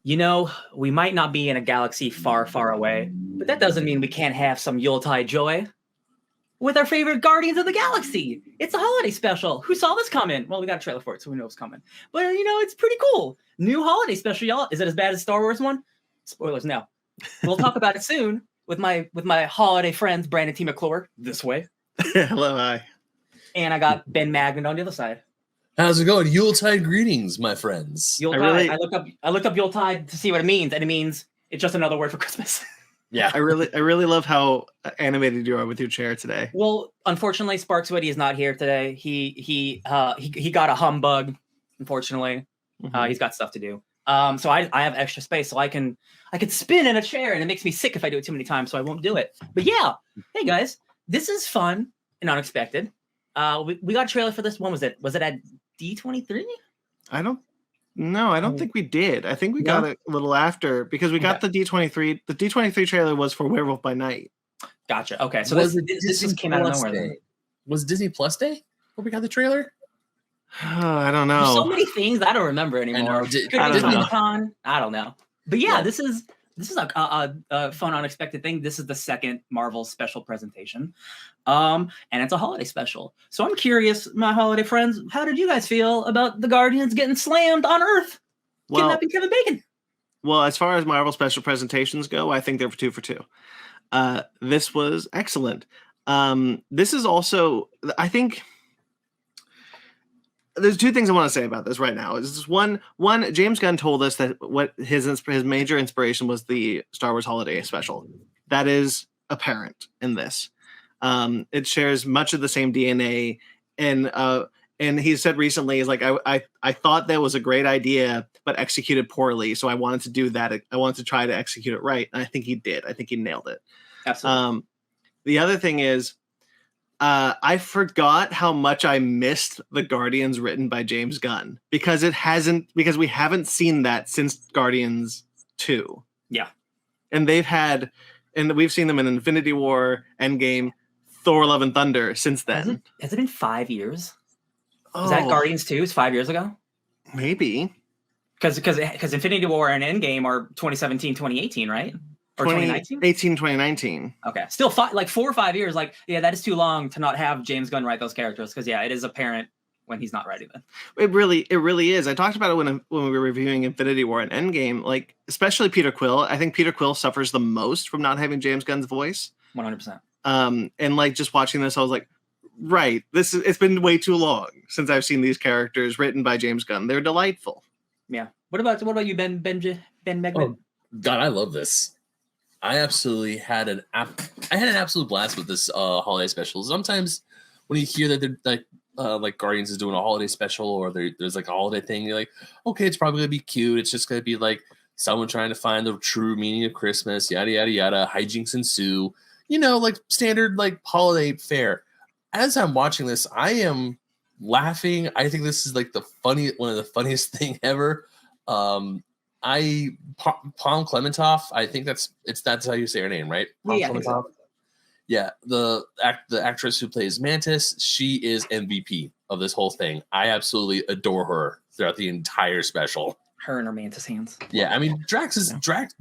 You know, we might not be in a galaxy far, far away, but that doesn't mean we can't have some Yuletide joy with our favorite Guardians of the Galaxy. It's a holiday special. Who saw this coming? Well, we got a trailer for it, so we know it's coming. But, you know, it's pretty cool. New holiday special, y'all. Is it as bad as Star Wars one? Spoilers, no. We'll talk about it soon with my holiday friends, Brandon T. McClure, this way. Hello, hi. And I got Ben Magnet on the other side. How's it going? Yuletide greetings, my friends. Yuletide. I looked up Yuletide to see what it means, and it means it's just another word for Christmas. Yeah, I really love how animated you are with your chair today. Well, unfortunately, Sparks Whitty is not here today. He got a humbug. Unfortunately, he's got stuff to do. So I have extra space, so I can spin in a chair, and it makes me sick if I do it too many times. So I won't do it. But yeah, hey guys, this is fun and unexpected. We got a trailer for this. When was it? Was it at D23? I don't think we did. I think we got it a little after because we got the D23. The D23 trailer was for Werewolf by Night. Gotcha. Okay, so this just came out of nowhere. Was Disney Plus Day where we got the trailer? I don't know. There's so many things I don't remember anymore. I don't know. I don't know. But yeah, this is a fun, unexpected thing. This is the second Marvel special presentation, and it's a holiday special. So I'm curious, my holiday friends, how did you guys feel about the Guardians getting slammed on Earth, kidnapping Kevin Bacon? Well, as far as Marvel special presentations go, I think they're 2 for 2. This was excellent. This is also, I think. There's 2 things I want to say about this right now. Is one, James Gunn told us that what his major inspiration was the Star Wars Holiday Special. That is apparent in this. It shares much of the same DNA, and he said recently, is like I thought that was a great idea, but executed poorly. So I wanted to do that. I wanted to try to execute it right, and I think he did. I think he nailed it. Absolutely. The other thing is, I forgot how much I missed the Guardians written by James Gunn because we haven't seen that since Guardians 2. Yeah. And we've seen them in Infinity War, Endgame, Thor Love and Thunder since then. Has it been 5 years? Is that Guardians 2 is 5 years ago? Maybe. Because Infinity War and Endgame are 2017, 2018, right? Or 2019? 2019. Okay. Still 4 or 5 years. Like, yeah, that is too long to not have James Gunn write those characters. Because, yeah, it is apparent when he's not writing them. It really is. I talked about it when we were reviewing Infinity War and Endgame. Like, especially Peter Quill. I think Peter Quill suffers the most from not having James Gunn's voice. 100%. And, like, just watching this, I was like, right, it's been way too long since I've seen these characters written by James Gunn. They're delightful. Yeah. What about you, Ben Megman? Oh, God, I love this. I absolutely had an absolute blast with this holiday special. Sometimes when you hear that they're like Guardians is doing a holiday special or there's like a holiday thing, you're like, okay, it's probably gonna be cute. It's just gonna be like someone trying to find the true meaning of Christmas, yada yada yada. Hijinks ensue, like standard like holiday fare. As I'm watching this, I am laughing. I think this is like one of the funniest thing ever. Palm Clementoff, I think that's how you say her name, right? Palm Clementoff. So. Yeah, the actress who plays Mantis, she is MVP of this whole thing. I absolutely adore her throughout the entire special. Her and her Mantis hands. Yeah, I mean Drax.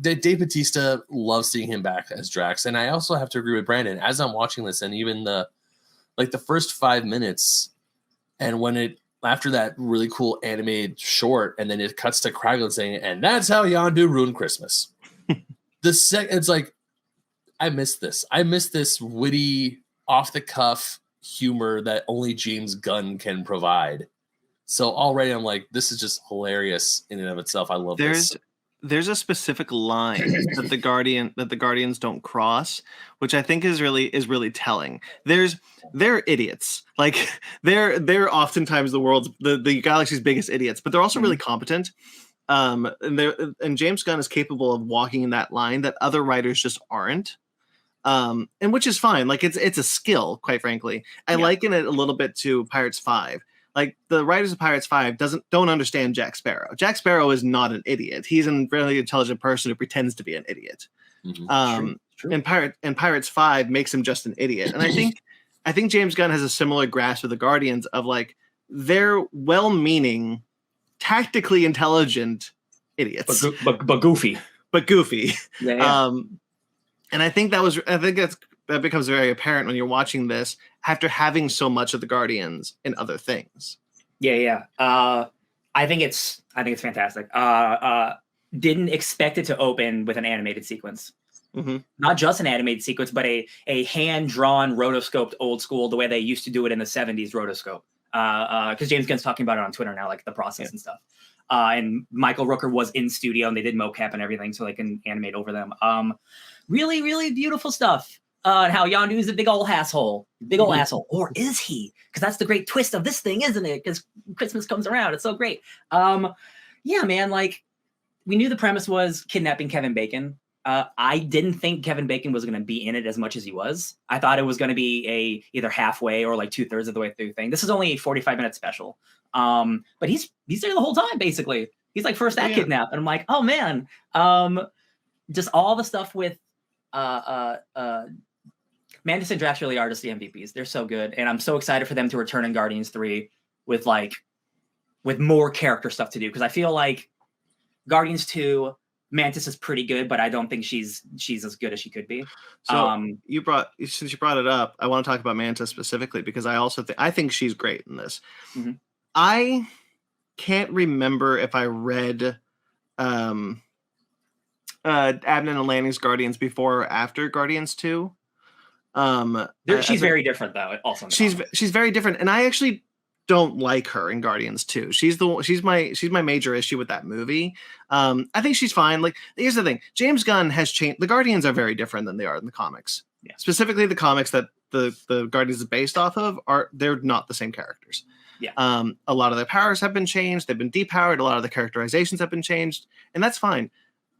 Dave Bautista loves seeing him back as Drax, and I also have to agree with Brandon. As I'm watching this, and even the first 5 minutes, and when after that really cool animated short, and then it cuts to Kraglin saying, and that's how Yondu ruined Christmas. It's like, I miss this. I miss this witty, off-the-cuff humor that only James Gunn can provide. So already I'm like, this is just hilarious in and of itself. I love this. There's a specific line that the Guardians don't cross, which I think is really telling. They're idiots. Like they're oftentimes the galaxy's biggest idiots, but they're also really competent. And James Gunn is capable of walking in that line that other writers just aren't. And which is fine. Like it's a skill, quite frankly. I liken it a little bit to Pirates 5. Like the writers of Pirates 5 don't understand Jack Sparrow. Jack Sparrow is not an idiot. He's a really intelligent person who pretends to be an idiot. Mm-hmm. Pirates 5 makes him just an idiot. And I think James Gunn has a similar grasp of the Guardians of like they're well-meaning, tactically intelligent idiots, but goofy. But goofy. Yeah. And I think that becomes very apparent when you're watching this after having so much of the Guardians in other things. Yeah. I think it's fantastic. Didn't expect it to open with an animated sequence. Mm-hmm. Not just an animated sequence, but a hand-drawn rotoscoped old school, the way they used to do it in the 70s rotoscope. Because James Gunn's talking about it on Twitter now, like the process and stuff. And Michael Rooker was in studio and they did mocap and everything so they can animate over them. Really, really beautiful stuff. And how Yondu is a big old asshole. Big old asshole. Or is he? Because that's the great twist of this thing, isn't it? Because Christmas comes around. It's so great. Yeah, man, like we knew the premise was kidnapping Kevin Bacon. I didn't think Kevin Bacon was going to be in it as much as he was. I thought it was going to be either halfway or like 2/3 of the way through the thing. This is only a 45-minute special. But he's there the whole time, basically. He's like first at kidnap. And I'm like, oh man. Just all the stuff with Mantis and Drax really are just the MVPs. They're so good. And I'm so excited for them to return in Guardians 3 with more character stuff to do. Because I feel like Guardians 2, Mantis is pretty good, but I don't think she's as good as she could be. So since you brought it up, I want to talk about Mantis specifically because I think she's great in this. Mm-hmm. I can't remember if I read Abnett and Lanning's Guardians before or after Guardians 2. She's very different though. Also, she's very different, and I actually don't like her in Guardians 2. She's my major issue with that movie. I think she's fine. Like, here's the thing: James Gunn has changed. The Guardians are very different than they are in the comics. Yeah. Specifically, the comics that the Guardians is based off of they're not the same characters. Yeah. A lot of their powers have been changed. They've been depowered. A lot of the characterizations have been changed, and that's fine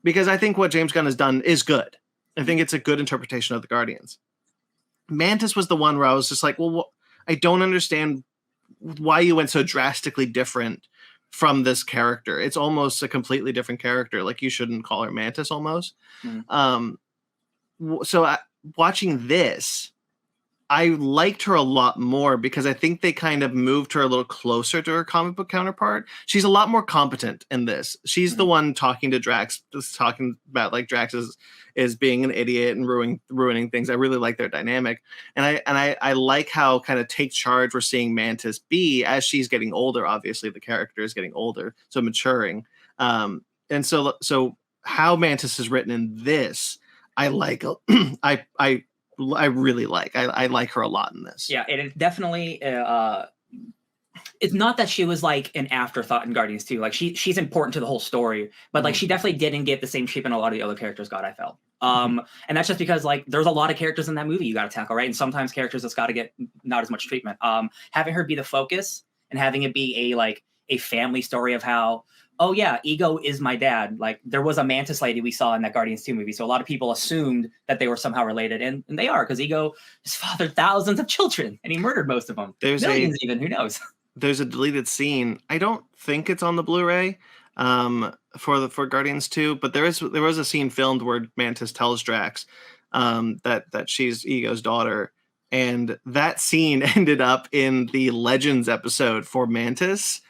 because I think what James Gunn has done is good. I think it's a good interpretation of the Guardians. Mantis was the one where I was just like, well, I don't understand why you went so drastically different from this character. It's almost a completely different character. Like, you shouldn't call her Mantis almost. So watching this, I liked her a lot more because I think they kind of moved her a little closer to her comic book counterpart. She's a lot more competent in this. She's the one talking to Drax, just talking about like Drax is being an idiot and ruining things. I really like their dynamic. And I like how kind of take charge we're seeing Mantis be as she's getting older. Obviously the character is getting older, so maturing. And so how Mantis is written in this, I like. I really like. I like her a lot in this. Yeah, and it definitely. It's not that she was like an afterthought in Guardians 2. Like she's important to the whole story, but like she definitely didn't get the same treatment a lot of the other characters got. I felt, and that's just because like there's a lot of characters in that movie you got to tackle, right? And sometimes characters just got to get not as much treatment. Having her be the focus and having it be a family story of how, oh yeah, Ego is my dad. Like there was a Mantis lady we saw in that Guardians 2 movie. So a lot of people assumed that they were somehow related, and they are, because Ego has fathered thousands of children and he murdered most of them. There's millions even, who knows? There's a deleted scene. I don't think it's on the Blu-ray for Guardians 2, but there was a scene filmed where Mantis tells Drax that she's Ego's daughter. And that scene ended up in the Legends episode for Mantis.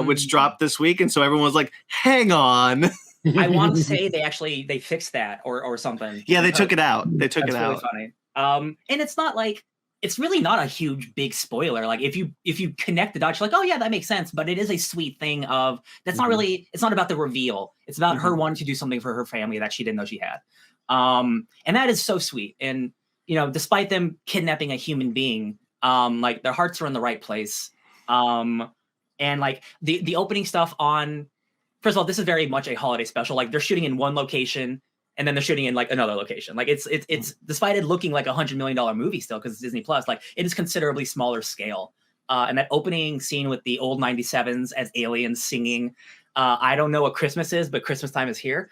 Which dropped this week, and so everyone was like, "Hang on." I want to say they fixed that or something. Yeah, they took it out. That's really funny. And it's not like it's really not a huge big spoiler. Like if you connect the dots, you're like, oh yeah, that makes sense. But it is a sweet thing of that's not really. It's not about the reveal. It's about her wanting to do something for her family that she didn't know she had. And that is so sweet. And despite them kidnapping a human being, like their hearts are in the right place. And like the opening stuff on, first of all, this is very much a holiday special. Like they're shooting in one location and then they're shooting in like another location. Like it's despite it looking like $100 million movie still, because it's Disney Plus, like it is considerably smaller scale. And that opening scene with the old 97s as aliens singing, I don't know what Christmas is, but Christmas time is here.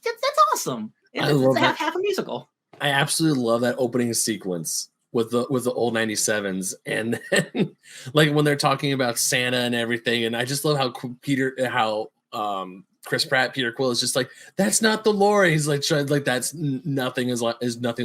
That's awesome. It's half a musical. I absolutely love that opening sequence with the old 97s, and then, like when they're talking about Santa and everything, and I just love how Chris Pratt, Peter Quill is just like, that's not the lore. He's like, trying, like that's nothing's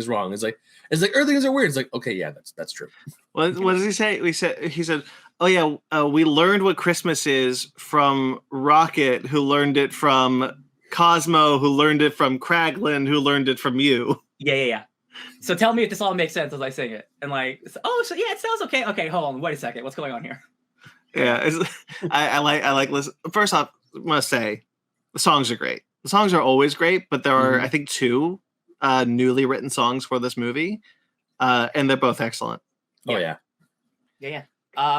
wrong. It's like everything are weird. It's like, okay, yeah, that's true. What does he say? He said, oh yeah, we learned what Christmas is from Rocket, who learned it from Cosmo, who learned it from Kraglin, who learned it from you. Yeah. So tell me if this all makes sense as I sing it. And like, so yeah, it sounds okay. Okay, hold on, wait a second. What's going on here? Yeah, I like listen. First off, I must say, the songs are great. The songs are always great, but there are I think 2 newly written songs for this movie, and they're both excellent. Oh yeah.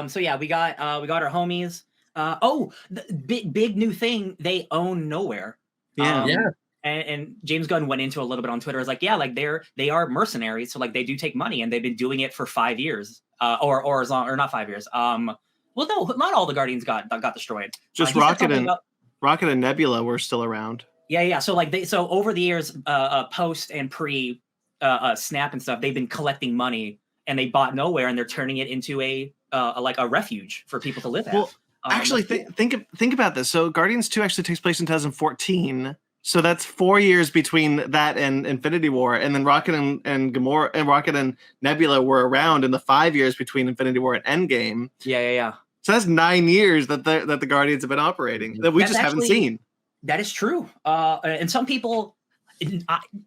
So yeah, we got our homies. The big new thing, they own Nowhere. Yeah. And James Gunn went into a little bit on Twitter. It's like, yeah, like they are mercenaries, so like they do take money, and they've been doing it for 5 years, or as long, or not 5 years. Well, no, not all the Guardians got destroyed. Just Rocket and Nebula were still around. Yeah. So like so over the years, post and pre Snap and stuff, they've been collecting money, and they bought Nowhere, and they're turning it into a refuge for people to live at. Well, actually, think about this. So Guardians 2 actually takes place in 2014. So that's 4 years between that and Infinity War, and then Rocket and Gamora and Rocket and Nebula were around in the 5 years between Infinity War and Endgame. Yeah. So that's 9 years that the Guardians have been operating that we just haven't seen. That is true. And some people,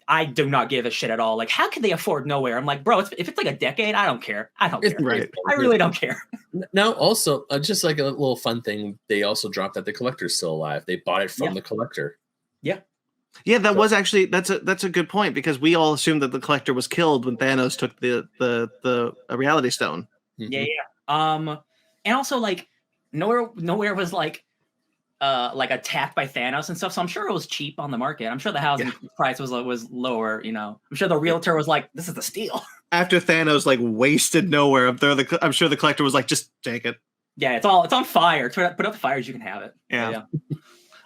I do not give a shit at all. Like, how can they afford Nowhere? I'm like, bro, if it's like a decade, I don't care. Right. I really don't care. Now, also, just like a little fun thing, they also dropped that the Collector's still alive. They bought it from the Collector. Yeah, that's a good point, because we all assumed that the Collector was killed when Thanos took the Reality Stone. Yeah. And also like Nowhere was like attacked by Thanos and stuff. So I'm sure it was cheap on the market. I'm sure the housing price was lower. You know, I'm sure the realtor was like, "This is the steal." After Thanos like wasted Nowhere, I'm sure the Collector was like, "Just take it." Yeah, it's on fire. Put up the fires, you can have it. Yeah.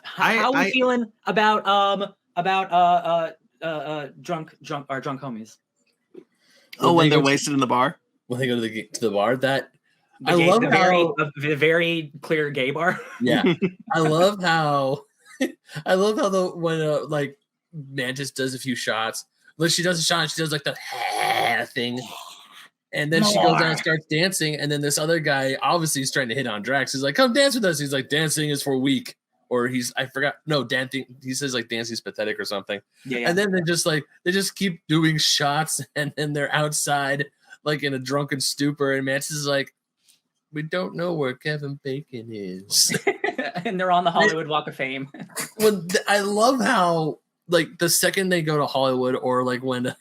How are we feeling about drunk homies? When they're wasted in the bar. When they go to the bar, the very clear gay bar. Yeah, I love how when like Mantis does a few shots. Like she does a shot, and she does like the thing, and then she goes down and starts dancing. And then this other guy, obviously, is trying to hit on Drax. He's like, "Come dance with us." He's like, "Dancing is for weak." Or dancing. He says like dancing's pathetic or something. Yeah. And then they just keep doing shots, and then they're outside like in a drunken stupor. And Mantis is like, "We don't know where Kevin Bacon is." And they're on the Hollywood Walk of Fame. Well, I love how like the second they go to Hollywood, or like when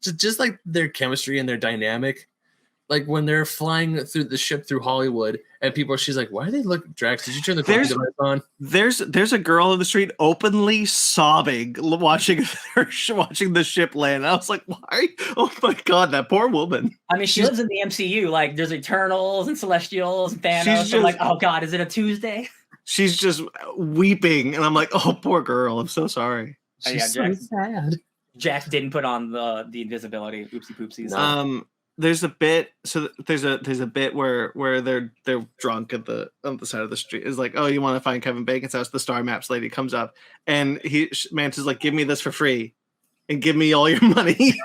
just like their chemistry and their dynamic. Like when they're flying through the ship through Hollywood, and she's like, "Why do they look Drax? Did you turn the device on?" There's a girl in the street openly sobbing, watching the ship land. I was like, "Why? Oh my god, that poor woman." I mean, she lives in the MCU. Like, there's Eternals and Celestials and Thanos. I'm like, "Oh god, is it a Tuesday?" She's just weeping, and I'm like, "Oh, poor girl. I'm so sorry." She's so sad. Jax didn't put on the invisibility. Oopsie poopsies. No. There's a bit. So there's a bit where they're drunk on the side of the street. It's like, "Oh, you want to find Kevin Bacon's house?" The Star Maps lady comes up, and Mantis is like, "Give me this for free, and give me all your money."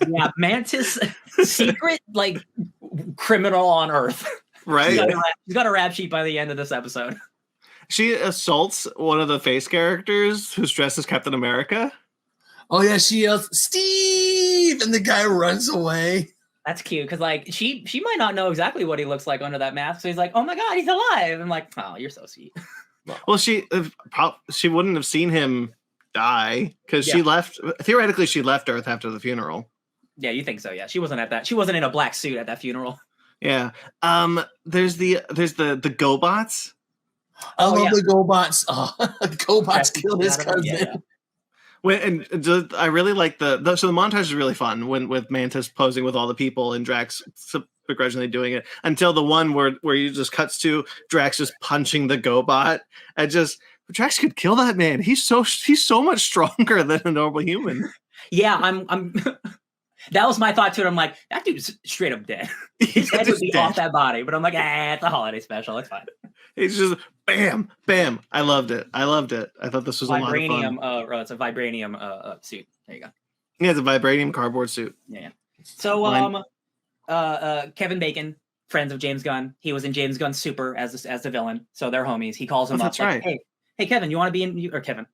Yeah, Mantis, secret like criminal on Earth. Right. He's got a rap sheet by the end of this episode. She assaults one of the face characters who's dressed as Captain America. Oh yeah, she yells, "Steve!" and the guy runs away. That's cute, because like she might not know exactly what he looks like under that mask. So he's like, "Oh my god, he's alive!" I'm like, "Oh, you're so sweet." Well, she wouldn't have seen him die, because she left. Theoretically, she left Earth after the funeral. Yeah, you think so? Yeah, she wasn't at that. She wasn't in a black suit at that funeral. Yeah. There's the GoBots. I love the GoBots. Oh, GoBots killed his cousin. Yeah. I really like so the montage is really fun with Mantis posing with all the people and Drax begrudgingly doing it, until the one where you just cuts to Drax just punching the GoBot, and Drax could kill that man. He's so much stronger than a normal human. Yeah, I'm that was my thought too. I'm like, that dude's straight up dead. His head would be off that body, but I'm like, it's a holiday special. It's fine. It's just bam, bam. I loved it. I thought this was a lot of fun. It's a vibranium suit. There you go. Yeah, it's a vibranium cardboard suit. Yeah. So Kevin Bacon, friends of James Gunn. He was in James Gunn Super as the villain. So they're homies. He calls him up. That's right. Hey, Kevin, you want to be in? Or Kevin?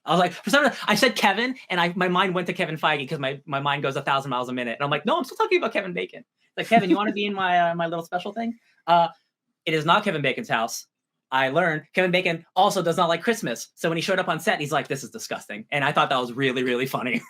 I was like, for some reason, I said Kevin, and my mind went to Kevin Feige because my mind goes 1,000 miles a minute, and I'm like, no, I'm still talking about Kevin Bacon. Like, Kevin, you want to be in my little special thing? It is not Kevin Bacon's house. I learned Kevin Bacon also does not like Christmas. So when he showed up on set, he's like, this is disgusting. And I thought that was really, really funny.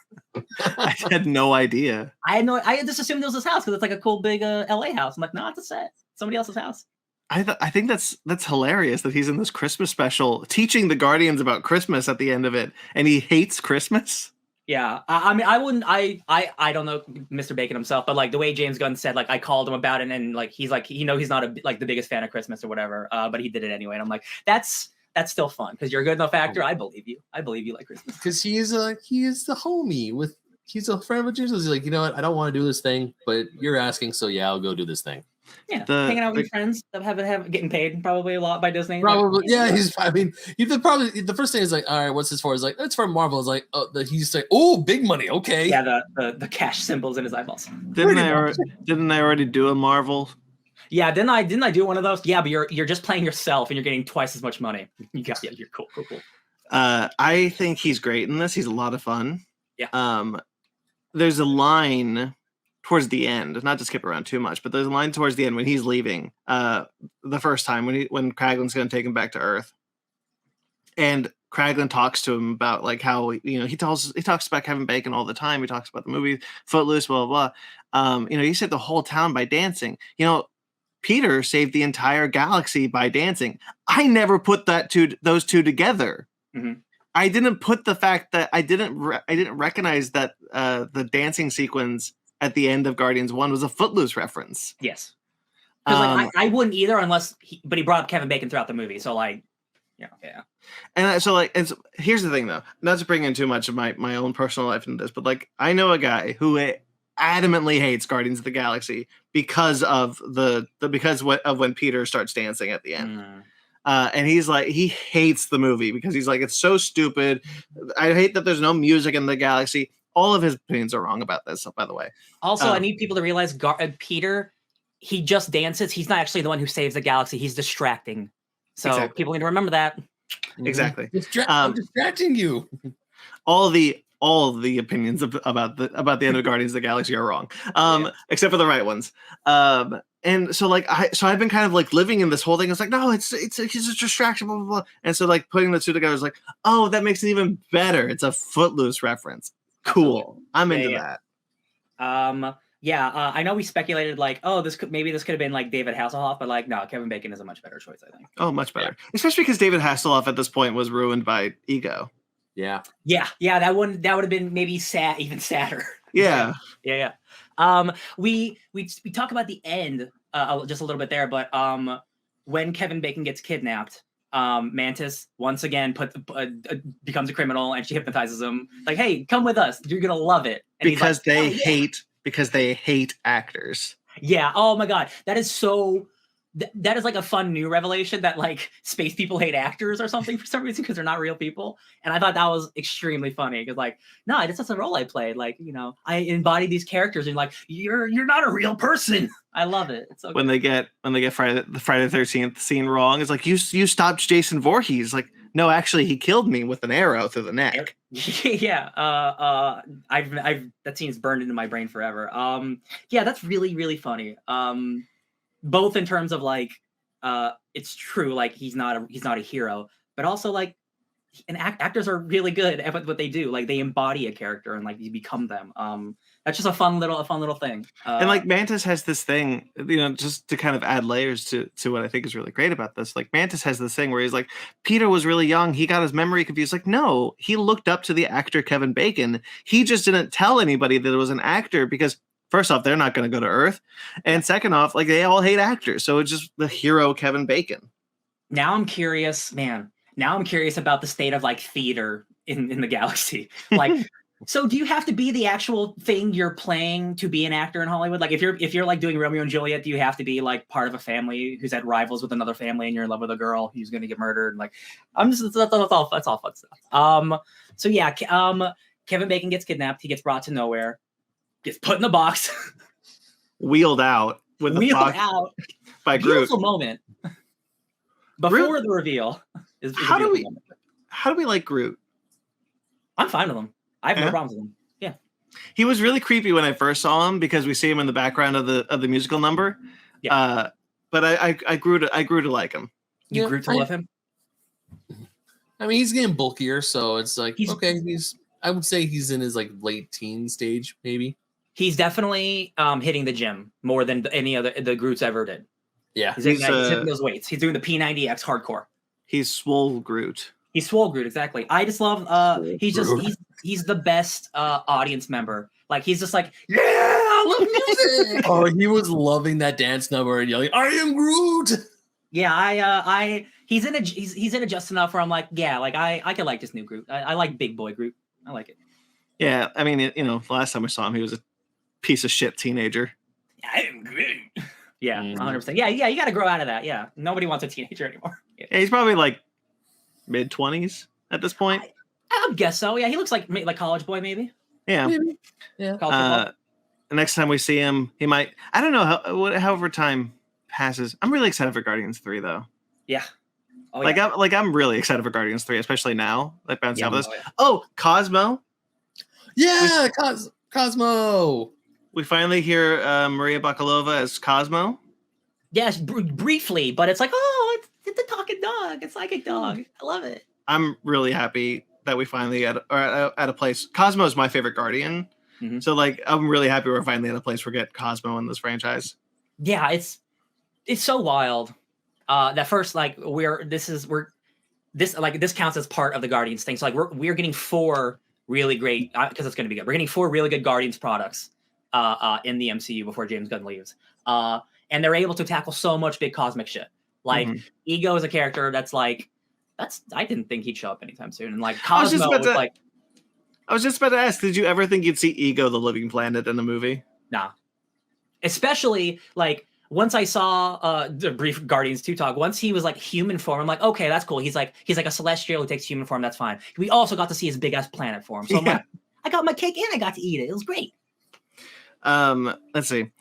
I had no idea. I just assumed it was his house because it's like a cool big LA house. I'm like, no, it's a set. Somebody else's house. I think that's hilarious that he's in this Christmas special teaching the Guardians about Christmas at the end of it, and he hates Christmas. Yeah, I mean, I wouldn't. I don't know Mr. Bacon himself, but like the way James Gunn said, like I called him about it, and like he's like, he's not the biggest fan of Christmas or whatever, but he did it anyway, and I'm like, that's still fun because you're a good enough actor. I believe you. I believe you like Christmas because he is the homie he's a friend with Jesus. He's like, you know what? I don't want to do this thing, but you're asking, so yeah, I'll go do this thing. Yeah, hanging out with your friends, getting paid probably a lot by Disney. Probably, yeah. The first thing is like, all right, what's this for? It's like, it's for Marvel. It's like, he's like, oh, big money, okay. Yeah, the cash symbols in his eyeballs. Didn't I already do a Marvel? Yeah, didn't I do one of those? Yeah, but you're just playing yourself and you're getting twice as much money. You're cool. I think he's great in this. He's a lot of fun. Yeah. There's a line towards the end, not to skip around too much, but there's a line towards the end when he's leaving the first time when Kraglin's going to take him back to Earth, and Kraglin talks to him about like how he talks about Kevin Bacon all the time. He talks about the movie Footloose, blah blah blah. He saved the whole town by dancing. Peter saved the entire galaxy by dancing. I never put those two together. Mm-hmm. I didn't put the fact that I didn't recognize that the dancing sequence at the end of Guardians 1 was a Footloose reference. Yes. Because I wouldn't either unless he brought up Kevin Bacon throughout the movie. So like, yeah. And here's the thing though, not to bring in too much of my own personal life into this, but like I know a guy who adamantly hates Guardians of the Galaxy because of when Peter starts dancing at the end. And he's like, he hates the movie because he's like, it's so stupid. I hate that there's no music in the galaxy. All of his opinions are wrong about this, by the way. Also, I need people to realize Peter, he just dances. He's not actually the one who saves the galaxy. He's distracting. So exactly. People need to remember that. Exactly. I'm distracting you. All of the opinions about the end of Guardians of the Galaxy are wrong, except for the right ones. And so like I've been kind of like living in this whole thing. It's like, no, it's a distraction, blah blah blah. And so like putting the two together is like, oh, that makes it even better. It's a Footloose reference. Cool. I'm into that. I know we speculated like, oh, this could have been like David Hasselhoff, but like, no, Kevin Bacon is a much better choice, I think. Oh, much better. Yeah. Especially because David Hasselhoff at this point was ruined by ego. Yeah. That would have been maybe even sadder. Yeah. Yeah. We talk about the end just a little bit there, but when Kevin Bacon gets kidnapped, Mantis once again becomes a criminal, and she hypnotizes him like, "Hey, come with us. You're gonna love it." And because they hate actors. Yeah. Oh my God, that is so. That is like a fun new revelation that like space people hate actors or something for some reason because they're not real people. And I thought that was extremely funny because like, no, it's just a role I played. Like, I embody these characters and like, you're not a real person. I love it. It's so when they get Friday the 13th scene wrong, it's like you stopped Jason Voorhees. Like, no, actually he killed me with an arrow through the neck. Yeah. I've that scene's burned into my brain forever. Yeah, that's really, really funny. Both in terms of like, it's true, like he's not a hero, but also like, actors are really good at what they do. Like they embody a character and like you become them. That's just a fun little thing. And like Mantis has this thing, just to kind of add layers to what I think is really great about this. Like Mantis has this thing where he's like, Peter was really young. He got his memory confused. Like, no, he looked up to the actor Kevin Bacon. He just didn't tell anybody that it was an actor because first off, they're not going to go to Earth. And second off, like they all hate actors. So it's just the hero, Kevin Bacon. Now I'm curious about the state of like theater in the galaxy. Like So do you have to be the actual thing you're playing to be an actor in Hollywood? Like if you're like doing Romeo and Juliet, do you have to be like part of a family who's at rivals with another family and you're in love with a girl who's going to get murdered? Like that's all fun stuff. So yeah, Kevin Bacon gets kidnapped. He gets brought to nowhere, gets put in the box, wheeled out with the box by Groot. Beautiful moment before the reveal. How do we like Groot? I'm fine with him. I have no problems with him. Yeah, he was really creepy when I first saw him because we see him in the background of the musical number. Yeah, but I grew to like him. You grew to love him. I mean, he's getting bulkier, so it's like I would say he's in his like late teen stage, maybe. He's definitely hitting the gym more than any other the Groots ever did. Yeah, he's hitting those weights. He's doing the P90X hardcore. He's swole Groot. He's swole Groot, exactly. I just love he's the best audience member. Like he's just like, yeah, I love music. Oh, he was loving that dance number and yelling, "I am Groot." Yeah, he's in it just enough where I'm like, yeah, like I could like this new Groot. I like big boy Groot. I like it. Yeah, I mean, the last time I saw him, he was a piece of shit teenager. I am Groot. Yeah, 100%. Yeah, you got to grow out of that. Yeah, nobody wants a teenager anymore. Yeah, he's probably like mid-20s at this point. I would guess so. Yeah, he looks like college boy, maybe. Yeah. Maybe. Yeah. The next time we see him, he might. I don't know. However time passes, I'm really excited for Guardians 3, though. Yeah. Oh, I'm really excited for Guardians 3, especially now. Like bouncing off this. Oh, Cosmo. Yeah, Cosmo. We finally hear Maria Bakalova as Cosmo. Yes, briefly, but it's like, oh, it's a talking dog. It's like a dog. I love it. I'm really happy that we finally at a place. Cosmo is my favorite Guardian, so like I'm really happy we're finally at a place where we get Cosmo in this franchise. Yeah, it's so wild. That first this counts as part of the Guardians thing. So like we're getting 4 really great because it's going to be good. We're getting 4 really good Guardians products in the MCU before James Gunn leaves. And they're able to tackle so much big cosmic shit. Like Ego is a character I didn't think he'd show up anytime soon. And like Cosmo I was just about to ask, did you ever think you'd see Ego the Living Planet in a movie? Nah. Especially like once I saw the brief Guardians 2 talk, once he was like human form, I'm like, okay, that's cool. He's like a celestial who takes human form, that's fine. We also got to see his big ass planet form. So I'm like, I got my cake and I got to eat it. It was great. Let's see.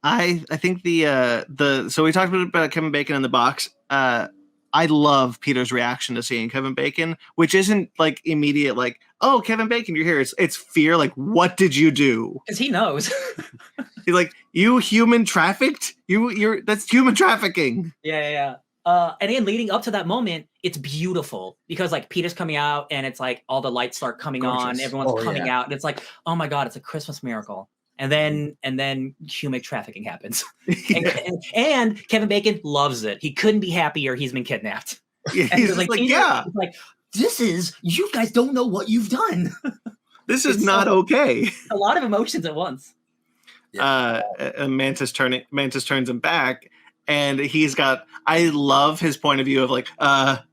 I think so we talked about Kevin Bacon in the box. I love Peter's reaction to seeing Kevin Bacon, which isn't like immediate, like, oh, Kevin Bacon, you're here. It's fear. Like, what did you do? Because he knows. He's like, you human trafficked? That's human trafficking. Yeah. And then leading up to that moment, it's beautiful because like Peter's coming out and it's like all the lights start coming on, everyone's coming out, and it's like, oh my God, it's a Christmas miracle. And then human trafficking happens. and Kevin Bacon loves it. He couldn't be happier. He's been kidnapped. Yeah, he's like, yeah. He's like, you guys don't know what you've done. This is not okay. A lot of emotions at once. Mantis turns him back, and he's got. I love his point of view of like, what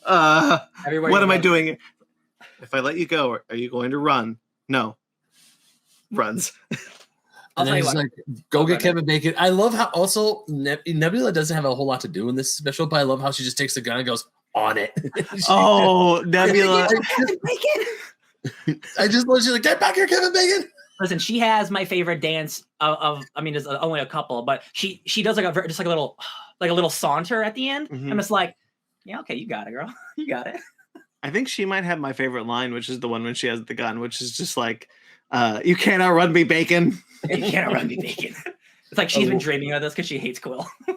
am I doing? If I let you go, are you going to run? No. Runs. And then he's like, go get Kevin Bacon. I love how also Nebula doesn't have a whole lot to do in this special, but I love how she just takes the gun and goes on it. Nebula. Kevin Bacon. I just want you to get back here, Kevin Bacon. Listen, she has my favorite dance of I mean, there's only a couple, but she does like a little saunter at the end. I'm just like, yeah, okay, you got it, girl. You got it. I think she might have my favorite line, which is the one when she has the gun, which is just like, you can't outrun me, Bacon. You can't outrun me, Bacon. It's like she's been dreaming of this because she hates Quill. I'm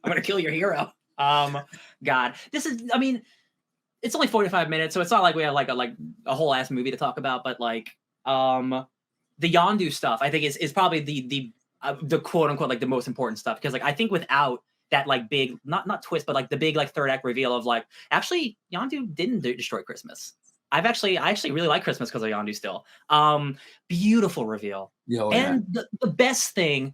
going to kill your hero. God. This is, I mean, it's only 45 minutes, so it's not like we have like a whole ass movie to talk about, but like the Yondu stuff, I think is probably the quote unquote like the most important stuff, because like I think without that like big not twist, but like the big like third act reveal of like actually Yondu didn't destroy Christmas. I actually really like Christmas because of Yondu still. Beautiful reveal. And the best thing,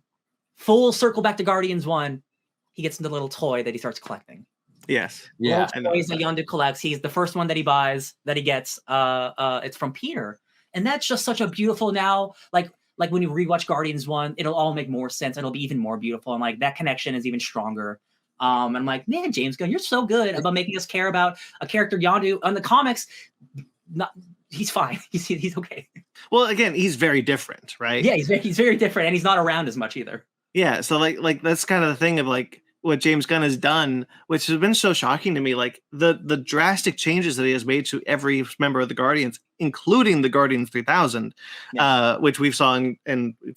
full circle back to Guardians 1, he gets into the little toy that he starts collecting. Yes. Yeah, Old I know toys that that. Yondu collects. He's the first one that he buys, that he gets. It's from Peter, and that's just such a beautiful now. Like when you rewatch Guardians 1, it'll all make more sense. It'll be even more beautiful, and like that connection is even stronger. And I'm like, man, James Gunn, you're so good about making us care about a character Yondu on the comics. Not, he's fine. He's okay. Well, again, he's very different, right? Yeah, he's very different, and he's not around as much either. Yeah, so like that's kind of the thing of like what James Gunn has done, which has been so shocking to me. Like the drastic changes that he has made to every member of the Guardians, including the Guardians 3000, which we've saw in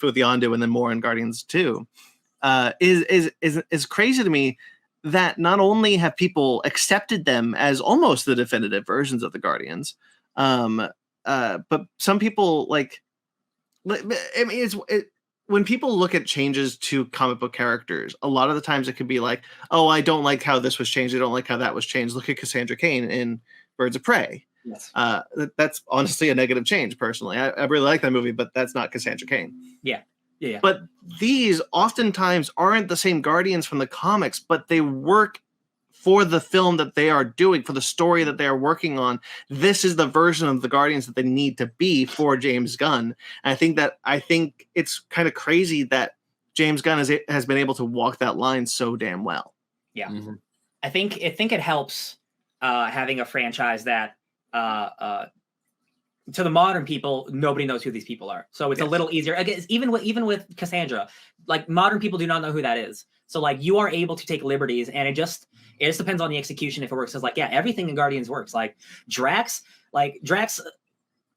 with Yondu and then more in Guardians 2, is crazy to me. That not only have people accepted them as almost the definitive versions of the Guardians, but some people like. I mean, when people look at changes to comic book characters, a lot of the times it could be like, oh, I don't like how this was changed. I don't like how that was changed. Look at Cassandra Cain in Birds of Prey. Yes. That's honestly a negative change, personally. I really like that movie, but that's not Cassandra Cain. Yeah. But these oftentimes aren't the same Guardians from the comics, but they work for the film that they are doing, for the story that they are working on. This is the version of the Guardians that they need to be for James Gunn. And I think it's kind of crazy that James Gunn has been able to walk that line so damn well. Yeah. Mm-hmm. I think it helps having a franchise that to the modern people, nobody knows who these people are. So it's a little easier. Again, even with Cassandra, like modern people do not know who that is. So like you are able to take liberties, and it just depends on the execution if it works. It's like, yeah, everything in Guardians works. Like Drax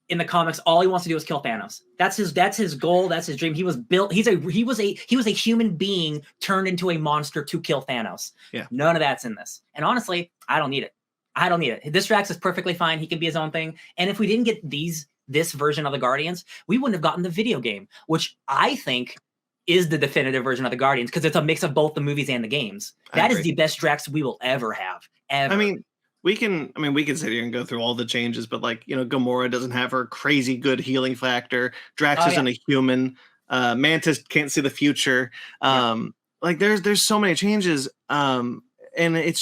in the comics, all he wants to do is kill Thanos. That's his goal. That's his dream. He was built. He was a human being turned into a monster to kill Thanos. Yeah. None of that's in this. And honestly, I don't need it. This Drax is perfectly fine. He can be his own thing. And if we didn't get this version of the Guardians, we wouldn't have gotten the video game, which I think is the definitive version of the Guardians, because it's a mix of both the movies and the games. That is the best Drax we will ever have. Ever. I mean, we can sit here and go through all the changes, but like, Gamora doesn't have her crazy good healing factor. Drax isn't a human. Mantis can't see the future. Like there's so many changes. And it's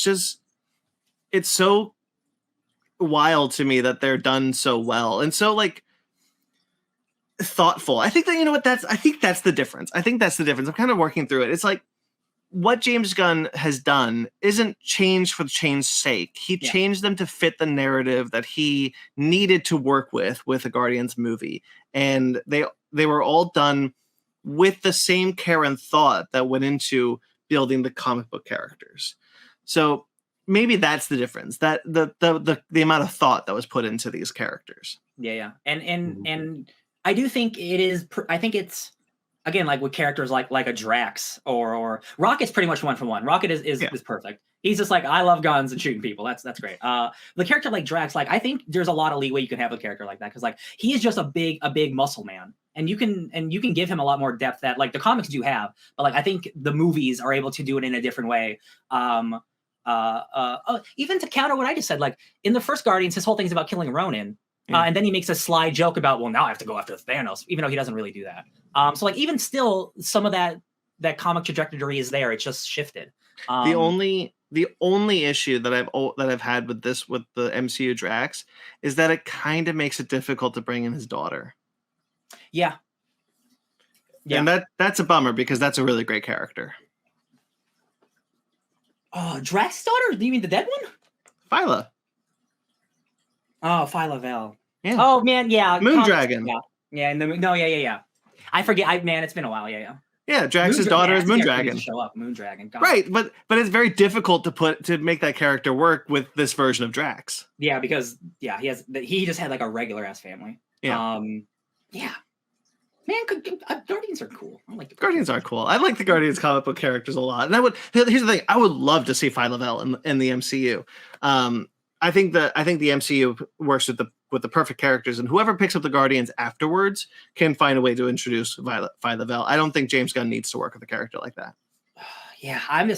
so wild to me that they're done so well and so like thoughtful. I think that I think that's the difference. I'm kind of working through it. It's like what James Gunn has done isn't change for change's sake. He changed them to fit the narrative that he needed to work with a Guardians movie. And they were all done with the same care and thought that went into building the comic book characters. So maybe that's the difference, that the amount of thought that was put into these characters. Yeah. And I do think it is. I think it's, again, like with characters like a Drax or Rocket's pretty much one for one. Rocket is perfect. He's just like, I love guns and shooting people. That's great. The character like Drax, like I think there's a lot of leeway you can have with a character like that, because like he is just a big muscle man, and you can give him a lot more depth that like the comics do have, but like I think the movies are able to do it in a different way. Even to counter what I just said, like in the first Guardians, his whole thing is about killing Ronin. And then he makes a sly joke about, well, now I have to go after Thanos, even though he doesn't really do that. So like even still, some of that comic trajectory is there. It's just shifted. The only issue that I've had with the MCU Drax is that it kind of makes it difficult to bring in his daughter. Yeah. And that's a bummer, because that's a really great character. Oh, Drax's daughter? Do you mean the dead one? Phyla. Oh, Phyla Vell. Yeah. Oh man, yeah. Moondragon. Yeah. I forget. Man, it's been a while. Yeah. Yeah, Drax's daughter is Moondragon. Show up, Moondragon. Right, but it's very difficult to make that character work with this version of Drax. Yeah, because he just had like a regular ass family. Yeah. Yeah. Man, Guardians are cool. I like Guardians are cool. I like the Guardians comic book characters a lot, and here's the thing: I would love to see Phyla Vell in the MCU. I think the MCU works with the perfect characters, and whoever picks up the Guardians afterwards can find a way to introduce Phyla Vell. I don't think James Gunn needs to work with a character like that. Yeah, I don't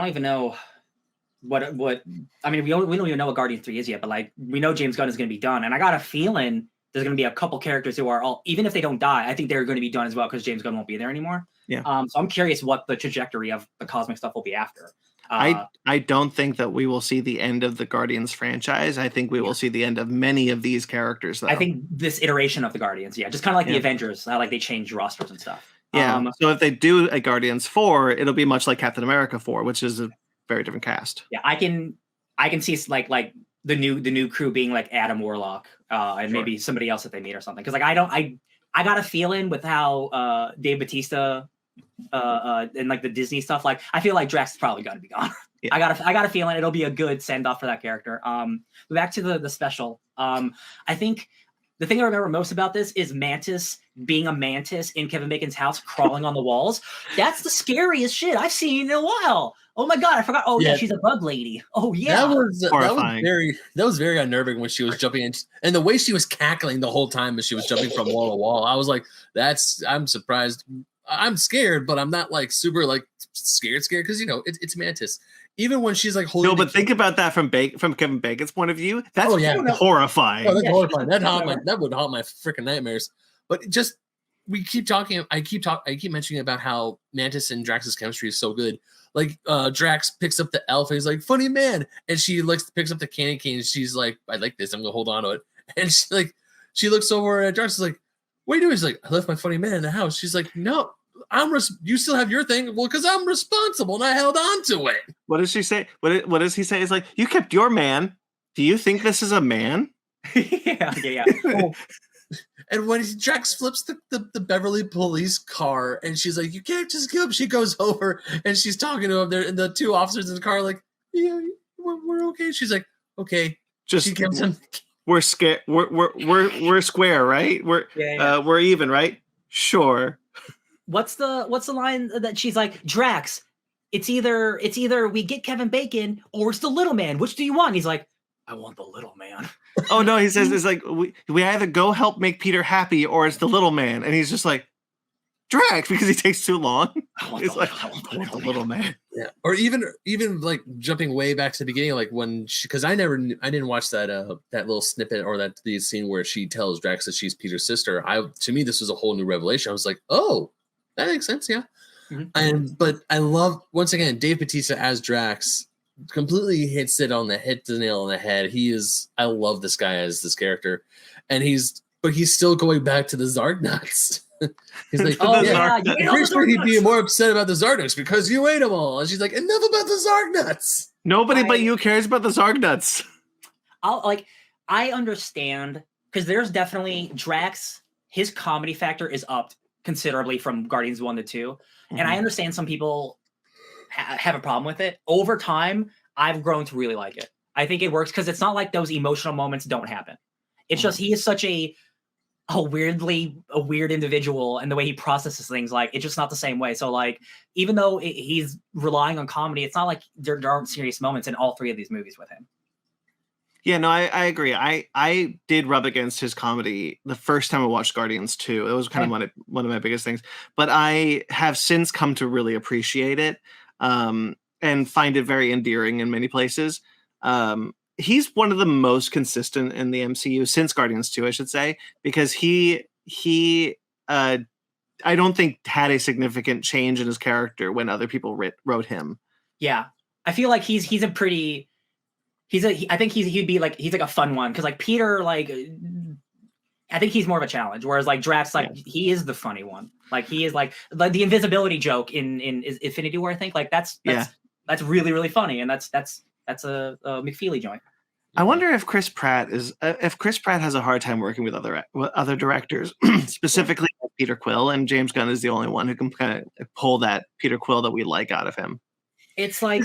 even know what I mean. We don't even know what Guardians 3 is yet, but like we know James Gunn is going to be done, and I got a feeling there's going to be a couple characters who are all, even if they don't die, I think they're going to be done as well, because James Gunn won't be there anymore. Yeah. So I'm curious what the trajectory of the cosmic stuff will be after. I don't think that we will see the end of the Guardians franchise. I think we will see the end of many of these characters, though. I think this iteration of the Guardians, just kind of like the Avengers, how like they change rosters and stuff. Yeah. So if they do a Guardians 4, it'll be much like Captain America 4, which is a very different cast. Yeah, I can see like the new crew being like Adam Warlock and maybe somebody else that they meet or something. Because like I got a feeling with how Dave Bautista and like the Disney stuff, like I feel like Drax is probably gonna be gone. Yeah. I got a feeling it'll be a good send off for that character. Back to the special. I think the thing I remember most about this is Mantis being a mantis in Kevin Bacon's house, crawling on the walls. That's the scariest shit I've seen in a while. Oh my god, I forgot. Oh yeah, she's a bug lady. Oh yeah, that was very unnerving when she was jumping in, and the way she was cackling the whole time as she was jumping from wall to wall. I was like, I'm surprised. I'm scared, but I'm not like super like scared because it's Mantis. Even when she's like holding. No, but think about that from Kevin Bacon's point of view. That's horrifying. Oh, that's horrifying. That would haunt my freaking nightmares. But just we keep talking. I keep mentioning about how Mantis and Drax's chemistry is so good. Like Drax picks up the elf and he's like, funny man, and she picks up the candy cane and she's like, I like this. I'm gonna hold on to it. And she looks over at Drax, is like, what are you doing? He's like, I left my funny man in the house. She's like, no. You still have your thing. Well, because I'm responsible and I held on to it. What does she say? What does he say? It's like, you kept your man. Do you think this is a man? yeah. Oh. And when Drax flips the Beverly police car and she's like, you can't just give up. She goes over and she's talking to him there, and the two officers in the car are like, yeah, we're okay. She's like, okay. She gives him. We're scared. We're square, right? We're even, right? Sure. What's the line that she's like, Drax, it's either we get Kevin Bacon or it's the little man. Which do you want? And he's like, I want the little man. Oh no, he says it's like we either go help make Peter happy or it's the little man. And he's just like, Drax, because he takes too long. I want the little man. Yeah. Or even like jumping way back to the beginning, like when because I didn't watch that little snippet or the scene where she tells Drax that she's Peter's sister. To me, this was a whole new revelation. I was like, oh, that makes sense, yeah. Mm-hmm. But I love, once again, Dave Bautista as Drax completely hits the nail on the head. I love this guy as this character, and he's still going back to the Zargnuts. He's like, I'm pretty sure he'd be more upset about the Zargnuts because you ate them all. And she's like, enough about the Zargnuts. Nobody but you cares about the Zargnuts. I understand, because there's definitely Drax, his comedy factor is upped considerably from Guardians 1 to 2. Mm-hmm. And I understand some people have a problem with it. Over time, I've grown to really like it. I think it works because it's not like those emotional moments don't happen. It's just he is such a weird individual, and the way he processes things, like it's just not the same way. So like, even though he's relying on comedy, it's not like there aren't serious moments in all three of these movies with him. Yeah, no, I agree. I did rub against his comedy the first time I watched Guardians 2. It was kind of one of my biggest things. But I have since come to really appreciate it and find it very endearing in many places. He's one of the most consistent in the MCU since Guardians 2, I should say, because he I don't think had a significant change in his character when other people wrote him. Yeah, I feel like he's a fun one, because like Peter, like I think he's more of a challenge, whereas like Drax, like he is the funny one. Like he is like the invisibility joke in Infinity War. I think like that's really, really funny, and that's a McFeely joint. I wonder if Chris Pratt has a hard time working with other directors, specifically Peter Quill, and James Gunn is the only one who can kind of pull that Peter Quill that we like out of him. It's like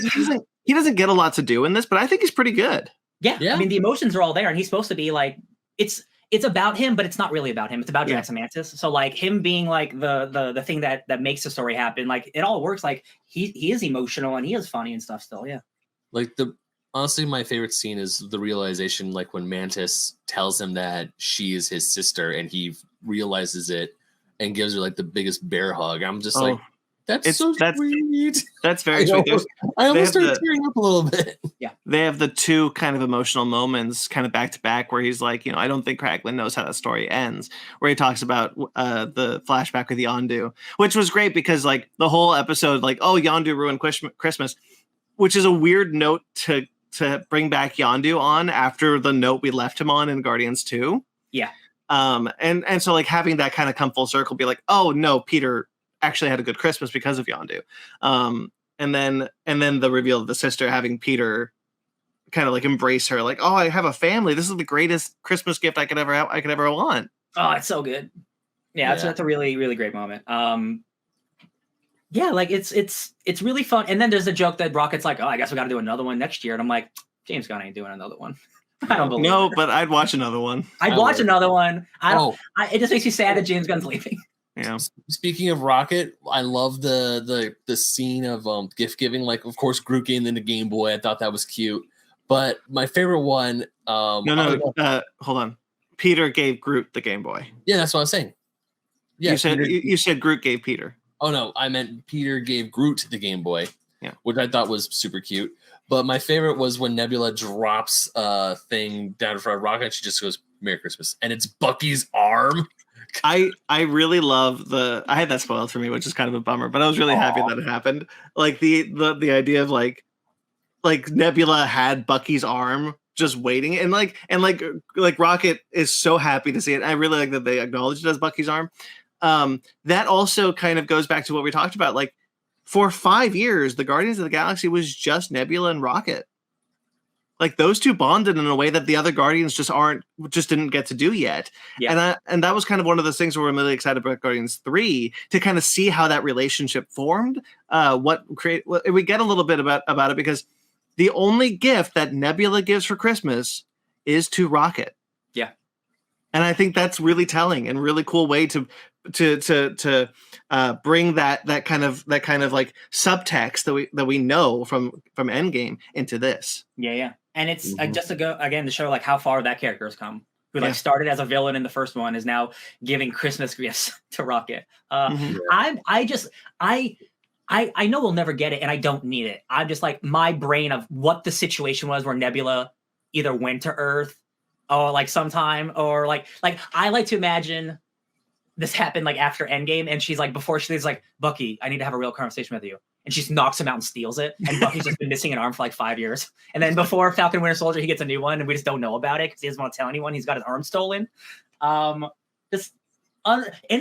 he doesn't get a lot to do in this, but I think he's pretty good. Yeah. I mean, the emotions are all there, and he's supposed to be like it's about him, but it's not really about him. It's about Drax and Mantis. So like him being like the thing that makes the story happen, like it all works. Like he is emotional and he is funny and stuff still. Yeah. Like honestly, my favorite scene is the realization, like when Mantis tells him that she is his sister, and he realizes it and gives her like the biggest bear hug. I'm just like, that's sweet. That's very sweet. I almost started tearing up a little bit. Yeah. They have the two kind of emotional moments kind of back to back where he's like, I don't think Cracklin knows how that story ends, where he talks about the flashback with Yondu, which was great because like the whole episode, like, oh, Yondu ruined Christmas. which is a weird note to bring back Yondu on after the note we left him on in Guardians 2. Yeah. And so like having that kind of come full circle, be like, oh no, Peter actually had a good Christmas because of Yondu. And then the reveal of the sister having Peter kind of like embrace her, like, oh, I have a family. This is the greatest Christmas gift I could ever want. Oh, it's so good. Yeah, that's a really, really great moment. Yeah, like it's really fun. And then there's a joke that Rocket's like, oh, I guess we got to do another one next year. And I'm like, James Gunn ain't doing another one. I don't believe it. But I'd watch another one. I'd watch another one. It just makes me sad that James Gunn's leaving. Yeah. Speaking of Rocket, I love the scene of gift giving. Like, of course, Groot gave them the Game Boy. I thought that was cute. But my favorite one. Hold on. Peter gave Groot the Game Boy. Yeah, that's what I was saying. Yeah, you said Groot gave Peter. Oh no, I meant Peter gave Groot the Game Boy. Yeah, which I thought was super cute. But my favorite was when Nebula drops a thing down in front of Rocket and she just goes, "Merry Christmas," and it's Bucky's arm. I really love I had that spoiled for me, which is kind of a bummer, but I was really happy that it happened. Like the idea of like Nebula had Bucky's arm just waiting, and like Rocket is so happy to see it. I really like that they acknowledged it as Bucky's arm. That also kind of goes back to what we talked about. Like for 5 years, the Guardians of the Galaxy was just Nebula and Rocket. Like those two bonded in a way that the other Guardians just didn't get to do yet. Yeah. And that was kind of one of those things where I'm really excited about Guardians 3 to kind of see how that relationship formed. We get a little bit about it because the only gift that Nebula gives for Christmas is to Rocket. Yeah. And I think that's really telling and really cool way to bring that kind of like subtext that we know from Endgame into this. Yeah. And it's just to go again to show like how far that character has come. Who like started as a villain in the first one is now giving Christmas gifts to Rocket. I know we'll never get it, and I don't need it. I'm just like my brain of what the situation was where Nebula either went to Earth or like sometime or like I like to imagine this happened like after Endgame, and she's like before she leaves like, Bucky, I need to have a real conversation with you, and she just knocks him out and steals it, and Bucky's just been missing an arm for like 5 years, and then before Falcon Winter Soldier he gets a new one, and we just don't know about it because he doesn't want to tell anyone he's got his arm stolen. And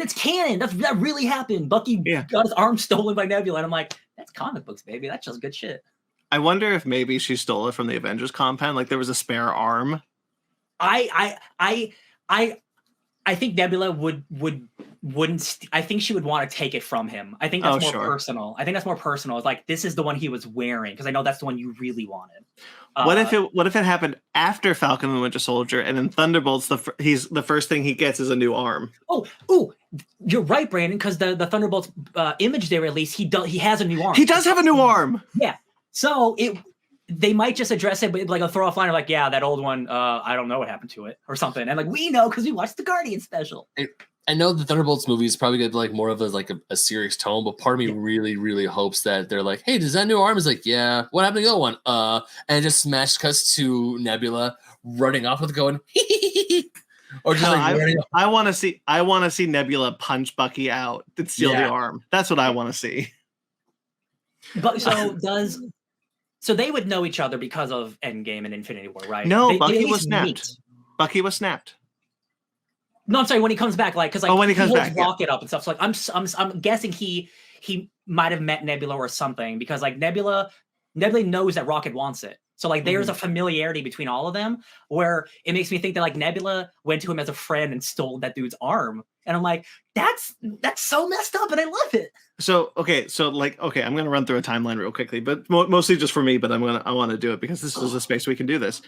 it's canon. That really happened. Bucky got his arm stolen by Nebula, and I'm like, that's comic books, baby. That's just good shit. I wonder if maybe she stole it from the Avengers compound. Like there was a spare arm. I think Nebula wouldn't. I think she would want to take it from him. I think that's more personal. I think that's more personal. It's like this is the one he was wearing because I know that's the one you really wanted. What if it happened after Falcon and Winter Soldier, and in Thunderbolts the first thing he gets is a new arm? Oh, you're right, Brandon. Because the Thunderbolts image they released, he has a new arm. He does have a new arm. Yeah. So they might just address it, but like a throw off line, like, yeah, that old one, I don't know what happened to it or something. And like, we know because we watched the Guardian special. I know the Thunderbolts movie is probably going to like more of a serious tone, but part of me really, really hopes that they're like, hey, does that new arm? Is like, yeah, what happened to the other one? And just smash cuts to Nebula running off with going, or just I want to see Nebula punch Bucky out and steal the arm. That's what I want to see. But so they would know each other because of Endgame and Infinity War, right? No, Bucky was snapped. Bucky was snapped. No, I'm sorry. When he comes back, like, because like when he comes back, Rocket up and stuff. So like, I'm guessing he might have met Nebula or something because like Nebula knows that Rocket wants it. So like, there's a familiarity between all of them where it makes me think that like Nebula went to him as a friend and stole that dude's arm, and I'm like, that's so messed up, and I love it. So I'm gonna run through a timeline real quickly, but mostly just for me. But I want to do it because this is a space we can do this.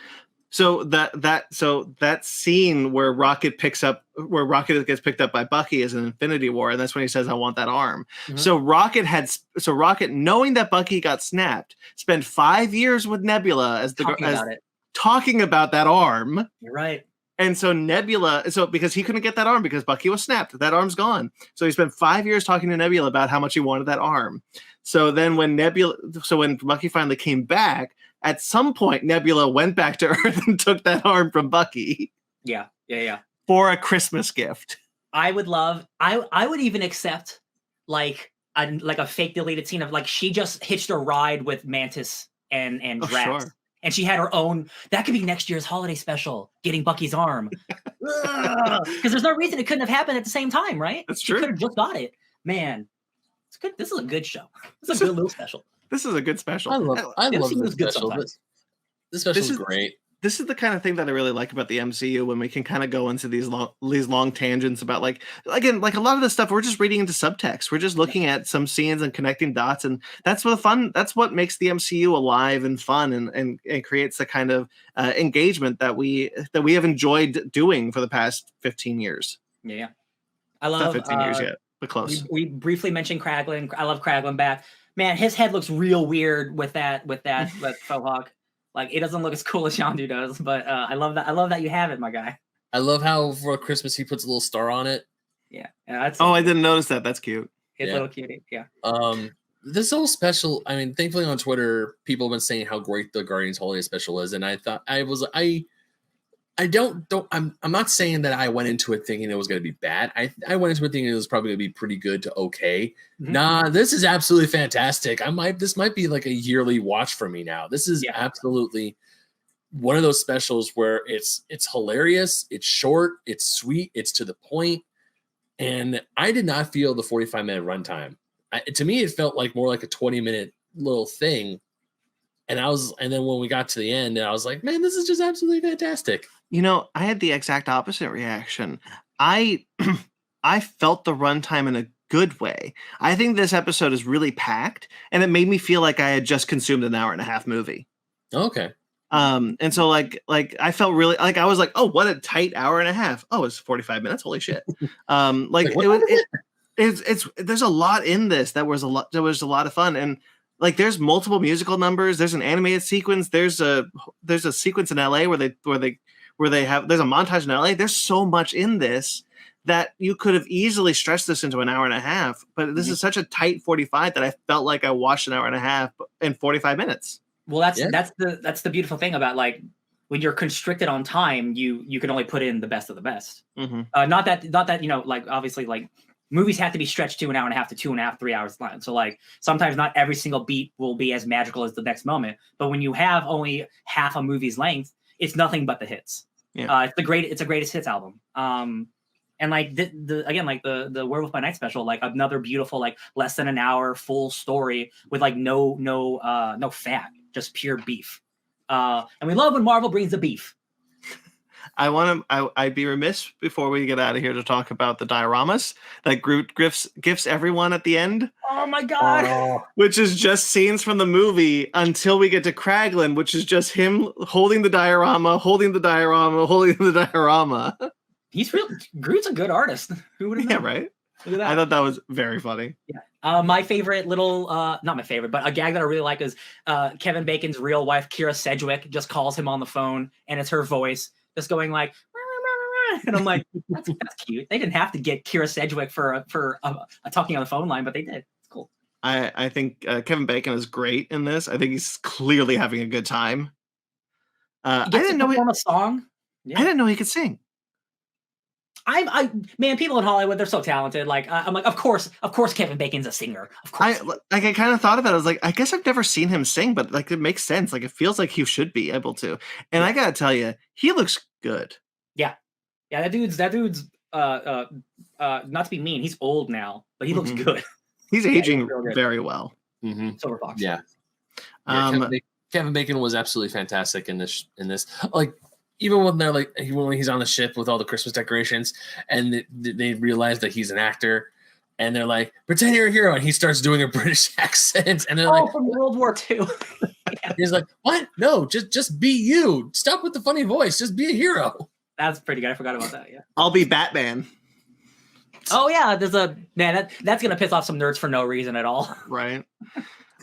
So that scene where Rocket gets picked up by Bucky is in Infinity War, and that's when he says, "I want that arm." Mm-hmm. So Rocket, knowing that Bucky got snapped, spent 5 years with Nebula talking about that arm. You're right. And so because he couldn't get that arm because Bucky was snapped, that arm's gone. So he spent 5 years talking to Nebula about how much he wanted that arm. So then when Bucky finally came back, at some point Nebula went back to Earth and took that arm from Bucky. Yeah. For a Christmas gift. I would even accept like a fake deleted scene of like she just hitched a ride with Mantis and Oh, Drax. sure. And she had her own. That could be next year's holiday special, getting Bucky's arm. Because there's no reason it couldn't have happened at the same time, right? That's She true. could have just got it. Man, it's good. This is a good show. This is a good little special. This is a good special. I love MCU this is good special. sometimes. This special This is is- great. This is the kind of thing that I really like about the MCU, when we can kind of go into these long tangents about, like, again, like a lot of the stuff we're just reading into subtext. We're just looking at some scenes and connecting dots, and that's what fun. That's what makes the MCU alive and fun, and creates the kind of engagement that we have enjoyed doing for the past 15 years. Yeah, I Not love 15 years yet, but close. We briefly mentioned Kraglin. I love Kraglin back. Man, his head looks real weird with that faux hawk. Like, it doesn't look as cool as Yondu does, but I love that. I love that you have it, my guy. I love how for Christmas he puts a little star on it. Yeah, that's I didn't notice that. That's cute. his Yeah. little cutie. Yeah. This whole special, I mean, thankfully on Twitter, people have been saying how great the Guardians Holiday Special is, and I thought I'm not saying that I went into it thinking it was going to be bad. I went into it thinking it was probably going to be pretty good to okay. Mhm. Nah, this is absolutely fantastic. This might be like a yearly watch for me now. This is absolutely one of those specials where it's hilarious, it's short, it's sweet, it's to the point, and I did not feel the 45-minute runtime. To me, it felt like more like a 20-minute little thing. And then when we got to the end, I was like, man, this is just absolutely fantastic. You know, I had the exact opposite reaction. I felt the runtime in a good way. I think this episode is really packed, and it made me feel like I had just consumed an hour and a half movie. Okay. And so like I felt really like, I was like, oh, what a tight hour and a half. Oh, it's 45 minutes. Holy shit. There's a lot in this that was a lot of fun. And like, there's multiple musical numbers. There's an animated sequence. There's a sequence in LA where they have, there's a montage in LA. There's so much in this that you could have easily stretched this into an hour and a half, but this is such a tight 45 that I felt like I watched an hour and a half in 45 minutes. Well, that's the beautiful thing about, like, when you're constricted on time, you can only put in the best of the best. Mm-hmm. Not that you know, like, obviously, like, movies have to be stretched to an hour and a half to 2.5, 3 hours long. So, like, sometimes not every single beat will be as magical as the next moment. But when you have only half a movie's length, it's nothing but the hits. Yeah. It's a greatest hits album. And like the Werewolf by Night special, like, another beautiful, like, less than an hour full story with, like, no fat, just pure beef. And we love when Marvel brings the beef. I'd be remiss before we get out of here to talk about the dioramas that Groot gifts everyone at the end. Oh my god! Which is just scenes from the movie until we get to Kraglin, which is just him holding the diorama. Groot's a good artist. Who would have known? Yeah, right. Look at that. I thought that was very funny. Yeah. My favorite little, not my favorite, but a gag that I really like is Kevin Bacon's real wife, Kira Sedgwick, just calls him on the phone, and it's her voice just going like, and I'm like, that's cute. They didn't have to get Kira Sedgwick for a talking on the phone line, but they did. It's cool. I think Kevin Bacon is great in this. I think he's clearly having a good time. I didn't know a song. Yeah. I didn't know he could sing. Man, people in Hollywood, they're so talented. Like, I'm like, of course, Kevin Bacon's a singer. Of course. I kind of thought about it. I was like, I guess I've never seen him sing, but like, it makes sense. Like, it feels like he should be able to. And I gotta tell you, he looks good. Yeah. That dude's not to be mean, he's old now, but he looks good. He's aging very well. Mm-hmm. Silver Fox. Yeah. Kevin Bacon was absolutely fantastic in this. Like, even when they're like, when he's on the ship with all the Christmas decorations, and they realize that he's an actor, and they're like, "Pretend you're a hero," and he starts doing a British accent, and they're like, "From World War II." Yeah. He's like, "What? No, just be you. Stop with the funny voice. Just be a hero." That's pretty good. I forgot about that. Yeah. I'll be Batman. Oh yeah, that's gonna piss off some nerds for no reason at all. Right.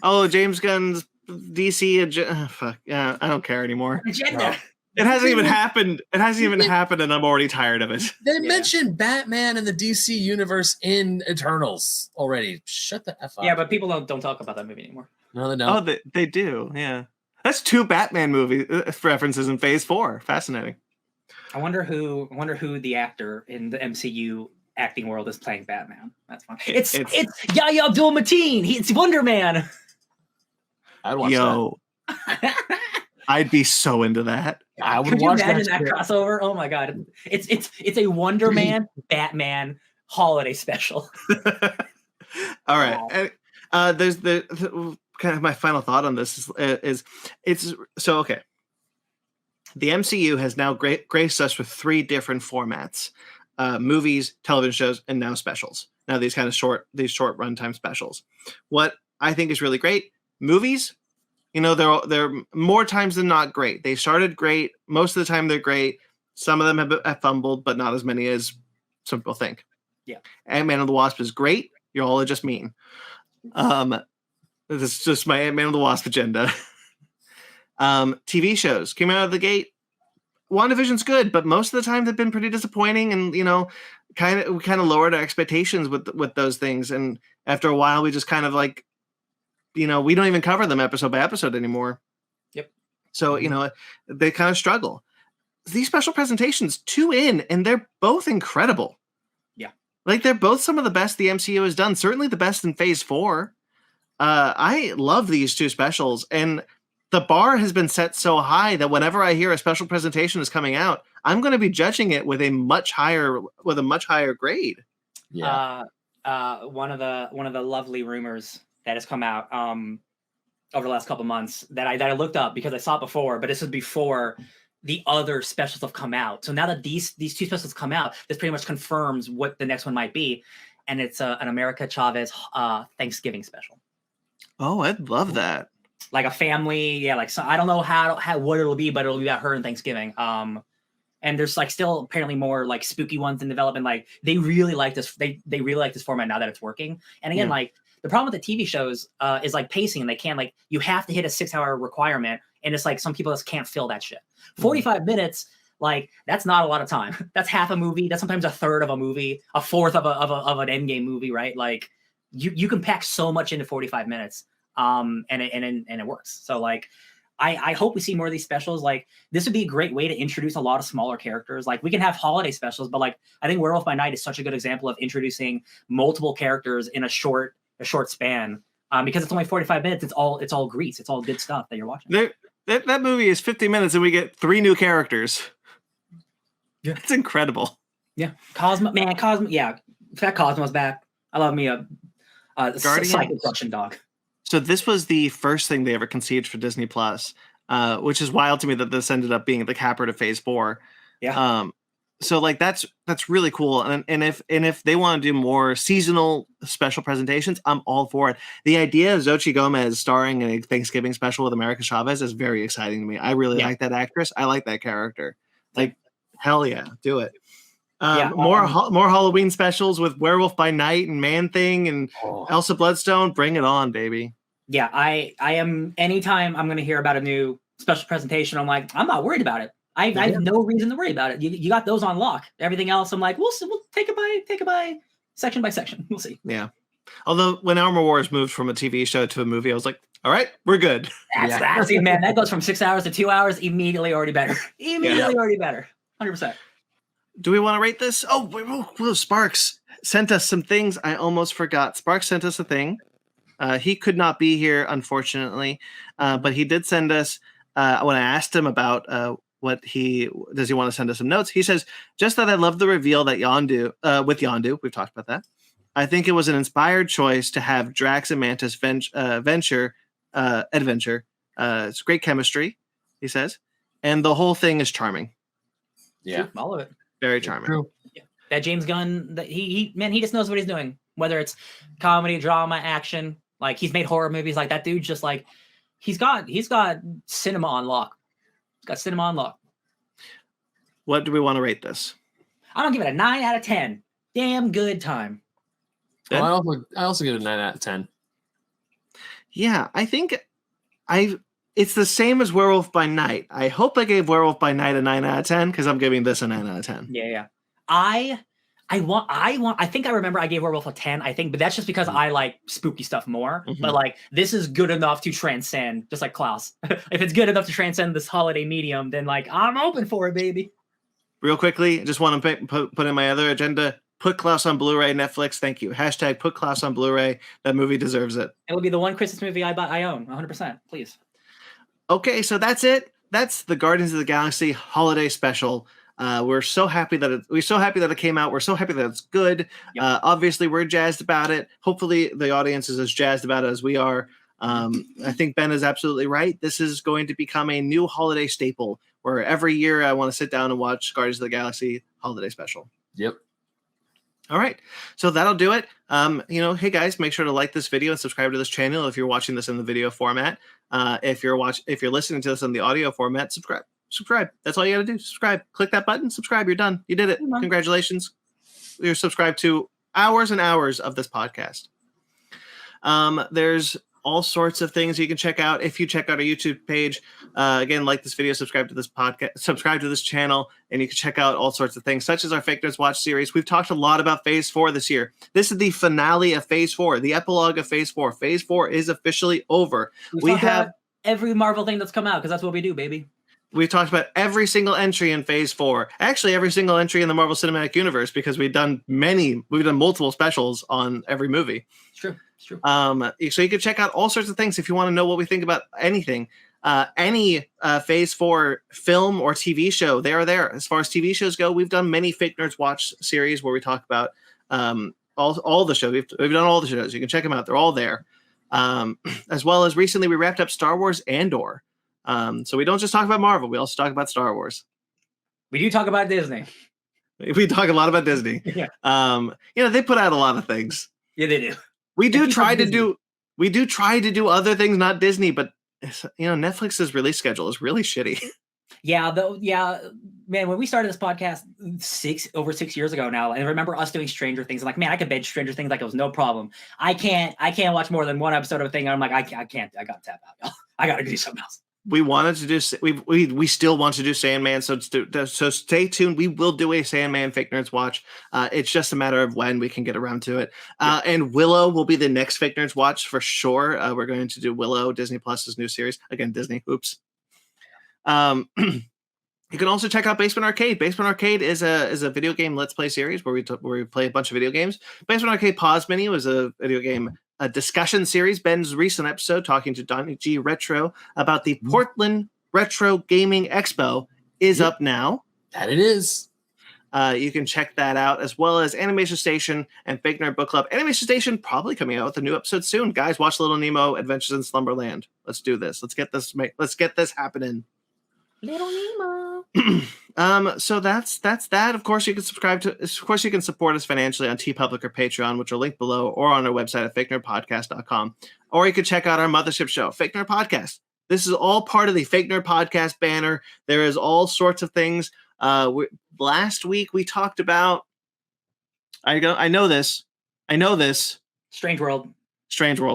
Oh, James Gunn's DC fuck. Yeah, I don't care anymore. Agenda. It hasn't even happened. It hasn't even happened, and I'm already tired of it. They mentioned Batman and the DC universe in Eternals already. Shut the F up. Yeah, but people don't talk about that movie anymore. No, they don't. Oh, they do. Yeah, that's 2 Batman movie references in Phase 4. Fascinating. I wonder who the actor in the MCU acting world is playing Batman. That's fun. It's Yahya Abdul-Mateen. It's Wonder Man. I'd watch that. I'd be so into that. I would Could you watch imagine that shit. crossover? Oh my god, it's a Wonder Man Batman holiday special. All right. Wow. There's the kind of my final thought on this is it's so okay. The MCU has now graced us with 3 different formats: movies, television shows, and now specials. Now these short runtime specials. What I think is really great, movies. They're more times than not great. They started great. Most of the time they're great. Some of them have fumbled, but not as many as some people think. Yeah. Ant-Man and the Wasp is great. You all are just mean. This is just my Ant-Man and the Wasp agenda. TV shows came out of the gate. WandaVision's good, but most of the time they've been pretty disappointing, and kind of lowered our expectations with those things. And after a while, we just kind of like, we don't even cover them episode by episode anymore. Yep. So they kind of struggle. These special presentations, 2 in, and they're both incredible. Yeah. Like they're both some of the best the MCU has done. Certainly the best in Phase 4. I love these 2 specials, and the bar has been set so high that whenever I hear a special presentation is coming out, I'm going to be judging it with a much higher grade. Yeah. One of the lovely rumors that has come out over the last couple months that I looked up because I saw it before, but this was before the other specials have come out. So now that these 2 specials come out, this pretty much confirms what the next one might be, and it's an America Chavez Thanksgiving special. Oh, I'd love that. Like a family, like so I don't know how what it'll be, but it'll be about her and Thanksgiving. And there's like still apparently more like spooky ones in development. Like they really like this. They really like this format now that it's working. And again, like the problem with the TV shows is like pacing, and they can't like you have to hit a 6-hour requirement, and it's like some people just can't fill that shit. 45 minutes, like that's not a lot of time. That's half a movie. That's sometimes a third of a movie, a fourth of an Endgame movie, right? Like you can pack so much into 45 minutes. And it works. So like, I hope we see more of these specials. Like this would be a great way to introduce a lot of smaller characters. Like we can have holiday specials, but like I think Werewolf by Night is such a good example of introducing multiple characters in a short span. Because it's only 45 minutes. It's all grease. It's all good stuff that you're watching. That movie is 50 minutes and we get 3 new characters. Yeah, it's incredible. Yeah, Cosmo. Yeah, Fat Cosmo's back. I love me a psychic suction dog. So this was the first thing they ever conceived for Disney Plus, which is wild to me that this ended up being the capper to Phase 4. Yeah. So like that's really cool. And if they want to do more seasonal special presentations, I'm all for it. The idea of Xochitl Gomez starring in a Thanksgiving special with America Chavez is very exciting to me. I really like that actress. I like that character. Like hell yeah, do it. More Halloween specials with Werewolf by Night and Man Thing and Elsa Bloodstone. Bring it on, baby. Yeah, I am. Anytime I'm going to hear about a new special presentation, I'm like, I'm not worried about it. I have no reason to worry about it. You got those on lock. Everything else, I'm like, we'll take it by section by section. We'll see. Yeah. Although when Armor Wars moved from a TV show to a movie, I was like, all right, we're good. That's man. That goes from 6 hours to 2 hours. Immediately already better. Already better. 100%. Do we want to rate this? Oh, Sparks sent us some things. I almost forgot. Sparks sent us a thing. He could not be here, unfortunately, but he did send us. When I asked him about does he want to send us some notes, he says, just that I love the reveal that with Yondu. We've talked about that. I think it was an inspired choice to have Drax and Mantis adventure. It's great chemistry, he says, and the whole thing is charming. Yeah, all of it. Very charming. True. Yeah. That James Gunn, that he just knows what he's doing. Whether it's comedy, drama, action, like he's made horror movies. Like that dude's just like he's got cinema on lock. He's got cinema on lock. What do we want to rate this? Oh, I don't give it a 9 out of 10. Damn good time. I also give it a 9 out of 10. Yeah, I think it's the same as Werewolf by Night. I hope I gave Werewolf by Night a 9 out of 10 because I'm giving this a 9 out of 10. Yeah. I think I remember I gave Werewolf a 10, I think, but that's just because I like spooky stuff more. Mm-hmm. But like this is good enough to transcend, just like Klaus. If it's good enough to transcend this holiday medium, then like I'm open for it, baby. Real quickly, I just want to put in my other agenda. Put Klaus on Blu-ray, Netflix. Thank you. # put Klaus on Blu-ray. That movie deserves it. It'll be the one Christmas movie I own, 100%. Please. Okay, so that's it. That's the Guardians of the Galaxy holiday special. We're so happy that it came out. We're so happy that it's good. Yep. Obviously, we're jazzed about it. Hopefully, the audience is as jazzed about it as we are. I think Ben is absolutely right. This is going to become a new holiday staple where every year I want to sit down and watch Guardians of the Galaxy holiday special. Yep. All right, so that'll do it. Hey guys, make sure to like this video and subscribe to this channel if you're watching this in the video format. If you're listening to this in the audio format, subscribe. That's all you got to do. Subscribe. Click that button. Subscribe. You're done. You did it. Congratulations. You're subscribed to hours and hours of this podcast. There's all sorts of things you can check out if you check out our YouTube page. Again, like this video, subscribe to this podcast, subscribe to this channel, and you can check out all sorts of things, such as our Fake Nerds Watch series. We've talked a lot about Phase 4 this year. This is the finale of Phase 4, the epilogue of Phase 4. Phase 4 is officially over. We have every Marvel thing that's come out because that's what we do, baby. We've talked about every single entry in Phase 4. Actually, every single entry in the Marvel Cinematic Universe, because we've done multiple specials on every movie. It's true. It's true. So you can check out all sorts of things if you want to know what we think about anything. Any Phase 4 film or TV show, they are there. As far as TV shows go, we've done many Fake Nerds Watch series where we talk about all the shows. We've done all the shows. You can check them out. They're all there. As well as recently we wrapped up Star Wars Andor. So we don't just talk about Marvel. We also talk about Star Wars. We do talk about Disney. We talk a lot about Disney. Yeah. They put out a lot of things. Yeah, they do. We do try to do other things, not Disney, but Netflix's release schedule is really shitty. Yeah, man, when we started this podcast over 6 years ago now, and I remember us doing Stranger Things, I'm like, man, I could binge Stranger Things like it was no problem. I can't watch more than one episode of a thing. I'm like, I can't, I gotta tap out. I gotta do something else. We wanted to do, we still want to do Sandman, so stay tuned. We will do a Sandman Fake Nerds Watch. It's just a matter of when we can get around to it. And Willow will be the next Fake Nerds Watch for sure. We're going to do Willow, Disney Plus's new series. Again, Disney, oops. You can also check out Basement Arcade. Basement Arcade is a video game Let's Play series where we play a bunch of video games. Basement Arcade Pause Mini was a video game discussion series. Ben's recent episode talking to Donnie G Retro about the Portland Retro Gaming Expo is up now. That it is. You can check that out, as well as Animation Station and Fake Nerd Book Club. Animation Station probably coming out with a new episode soon. Guys, watch Little Nemo Adventures in Slumberland. Let's do this. Let's get this happening. Little Nemo. So that's that. Of course, you can you can support us financially on TeePublic or Patreon, which are linked below, or on our website at FakeNerdPodcast.com. Or you can check out our mothership show, Fake Nerd Podcast. This is all part of the Fake Nerd Podcast banner. There is all sorts of things. Last week we talked about. I know this. Strange World.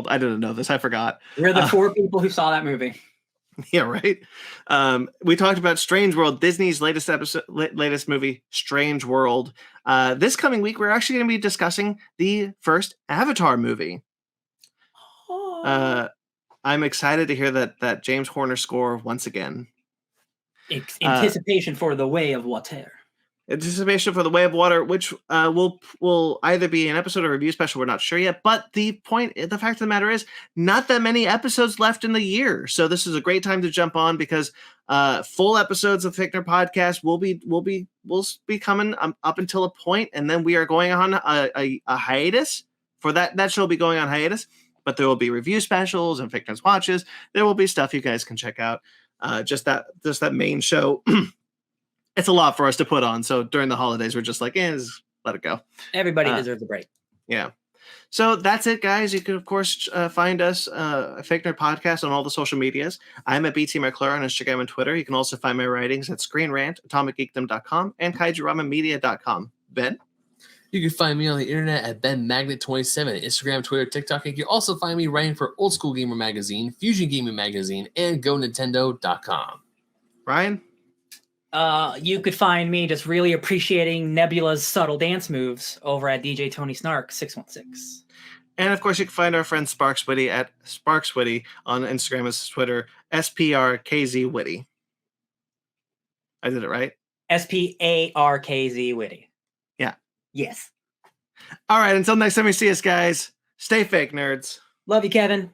I didn't know this. I forgot. We're the 4 people who saw that movie. Yeah, right. We talked about Strange World, Disney's latest movie, Strange World. This coming week, we're actually going to be discussing the first Avatar movie. I'm excited to hear that James Horner score once again. Anticipation for The Way of Water. Anticipation for The Way of Water, which will either be an episode or review special. We're not sure yet. But the fact of the matter is, not that many episodes left in the year. So this is a great time to jump on, because full episodes of Fake Nerd Podcast will be coming up until a point, and then we are going on a hiatus. For that show will be going on hiatus. But there will be review specials and Fake Nerds Watches. There will be stuff you guys can check out. Just that main show. It's a lot for us to put on. So during the holidays, we're just like, just let it go. Everybody deserves a break. Yeah. So that's it, guys. You can, of course, find us, Fake Nerd Podcast, on all the social medias. I'm at BT McClure on Instagram and Twitter. You can also find my writings at Screen Rant, AtomicGeekdom.com, and KaijuRamenMedia.com. Ben? You can find me on the internet at BenMagnet27, Instagram, Twitter, TikTok. And you can also find me writing for Old School Gamer Magazine, Fusion Gaming Magazine, and GoNintendo.com. Ryan? You could find me just really appreciating Nebula's subtle dance moves over at DJ Tony Snark 616. And of course, you can find our friend Sparks Witty at Sparks Witty on Instagram, as Twitter, SPRKZ Witty. I did it right? SPARKZ Witty. Yeah. Yes. All right. Until next time we see us, guys, stay fake nerds. Love you, Kevin.